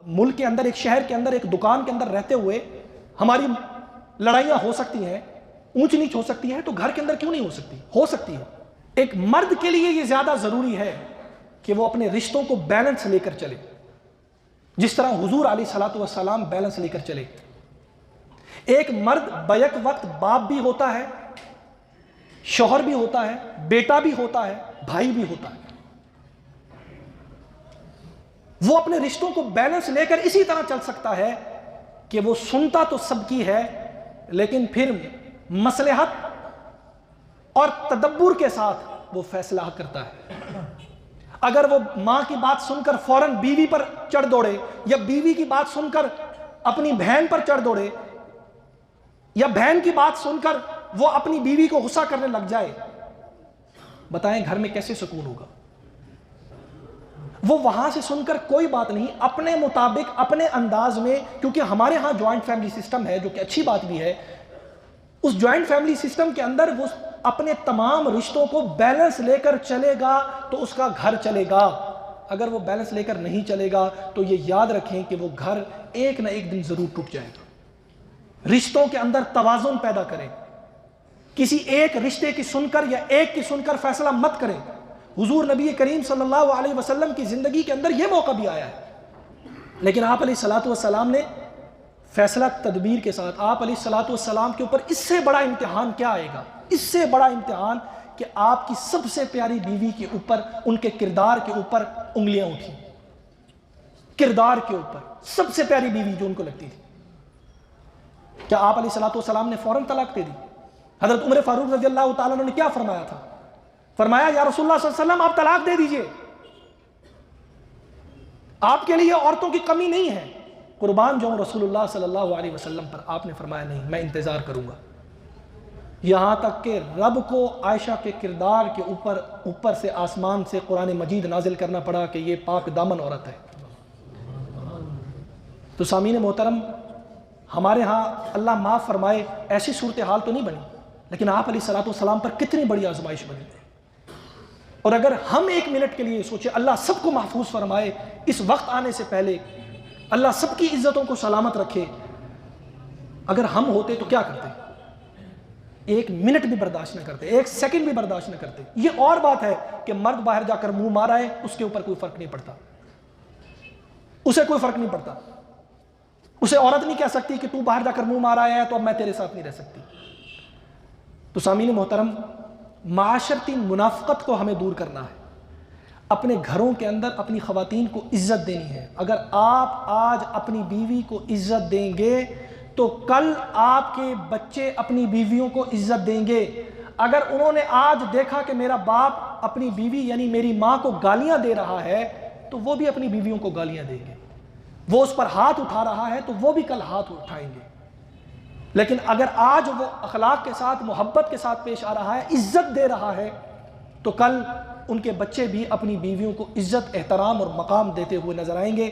ملک کے اندر، ایک شہر کے اندر، ایک دکان کے اندر رہتے ہوئے ہماری لڑائیاں ہو سکتی ہیں، اونچ نیچ ہو سکتی ہے، تو گھر کے اندر کیوں نہیں ہو سکتی؟ ہو سکتی ہے۔ ایک مرد کے لیے یہ زیادہ ضروری ہے کہ وہ اپنے رشتوں کو بیلنس لے کر چلے، جس طرح حضور علیہ الصلوۃ والسلام بیلنس لے کر چلے۔ ایک مرد بیک وقت باپ بھی ہوتا ہے، شوہر بھی ہوتا ہے، بیٹا بھی ہوتا ہے، بھائی بھی ہوتا ہے۔ وہ اپنے رشتوں کو بیلنس لے کر اسی طرح چل سکتا ہے کہ وہ سنتا تو سب کی ہے، لیکن پھر مصلحت اور تدبر کے ساتھ وہ فیصلہ کرتا ہے۔ اگر وہ ماں کی بات سن کر فوراً بیوی پر چڑھ دوڑے، یا بیوی کی بات سن کر اپنی بہن پر چڑھ دوڑے، یا بہن کی بات سن کر وہ اپنی بیوی کو غصہ کرنے لگ جائے، بتائیں گھر میں کیسے سکون ہوگا؟ وہ وہاں سے سن کر کوئی بات نہیں، اپنے مطابق اپنے انداز میں، کیونکہ ہمارے ہاں جوائنٹ فیملی سسٹم ہے، جو کہ اچھی بات بھی ہے، اس جوائنٹ فیملی سسٹم کے اندر وہ اپنے تمام رشتوں کو بیلنس لے کر چلے گا تو اس کا گھر چلے گا۔ اگر وہ بیلنس لے کر نہیں چلے گا تو یہ یاد رکھیں کہ وہ گھر ایک نہ ایک دن ضرور ٹوٹ جائے گا۔ رشتوں کے اندر توازن پیدا کریں، کسی ایک رشتے کی سن کر یا ایک کی سن کر فیصلہ مت کریں۔ حضور نبی کریم صلی اللہ علیہ وسلم کی زندگی کے اندر یہ موقع بھی آیا ہے، لیکن آپ علیہ الصلوۃ والسلام نے فیصلہ تدبیر کے ساتھ، آپ علیہ الصلوۃ والسلام کے اوپر اس سے بڑا امتحان کیا آئے گا؟ اس سے بڑا امتحان کہ آپ کی سب سے پیاری بیوی کے اوپر، ان کے کردار کے اوپر انگلیاں اٹھیں۔ کردار کے اوپر سب سے پیاری بیوی جو ان کو لگتی تھی، کیا آپ علیہ الصلوۃ والسلام نے فوراً طلاق دے دی؟ حضرت عمر فاروق رضی اللہ تعالیٰ عنہ نے کیا فرمایا تھا؟ فرمایا یا رسول اللہ صلی اللہ علیہ وسلم آپ طلاق دے دیجئے، آپ کے لیے عورتوں کی کمی نہیں ہے۔ قربان جاؤں رسول اللہ صلی اللہ علیہ وسلم پر، آپ نے فرمایا نہیں، میں انتظار کروں گا، یہاں تک کہ رب کو عائشہ کے کردار کے اوپر سے آسمان سے قرآن مجید نازل کرنا پڑا کہ یہ پاک دامن عورت ہے۔ تو سامعین محترم، ہمارے ہاں اللہ معاف فرمائے ایسی صورتحال تو نہیں بنی، لیکن آپ علیہ الصلوۃ والسلام پر کتنی بڑی آزمائش بنی ہے۔ اور اگر ہم ایک منٹ کے لیے سوچیں، اللہ سب کو محفوظ فرمائے، اس وقت آنے سے پہلے اللہ سب کی عزتوں کو سلامت رکھے، اگر ہم ہوتے تو کیا کرتے؟ ایک منٹ بھی برداشت نہ کرتے، ایک سیکنڈ بھی برداشت نہ کرتے۔ یہ اور بات ہے کہ مرد باہر جا کر منہ مارا ہے، اس کے اوپر کوئی فرق نہیں پڑتا، اسے کوئی فرق نہیں پڑتا، اسے عورت نہیں کہہ سکتی کہ تو باہر جا کر منہ مارا ہے تو اب میں تیرے ساتھ نہیں رہ سکتی۔ تو سامعین محترم، معاشرتی منافقت کو ہمیں دور کرنا ہے، اپنے گھروں کے اندر اپنی خواتین کو عزت دینی ہے۔ اگر آپ آج اپنی بیوی کو عزت دیں گے تو کل آپ کے بچے اپنی بیویوں کو عزت دیں گے۔ اگر انہوں نے آج دیکھا کہ میرا باپ اپنی بیوی یعنی میری ماں کو گالیاں دے رہا ہے تو وہ بھی اپنی بیویوں کو گالیاں دیں گے، وہ اس پر ہاتھ اٹھا رہا ہے تو وہ بھی کل ہاتھ اٹھائیں گے۔ لیکن اگر آج وہ اخلاق کے ساتھ، محبت کے ساتھ پیش آ رہا ہے، عزت دے رہا ہے، تو کل ان کے بچے بھی اپنی بیویوں کو عزت، احترام اور مقام دیتے ہوئے نظر آئیں گے۔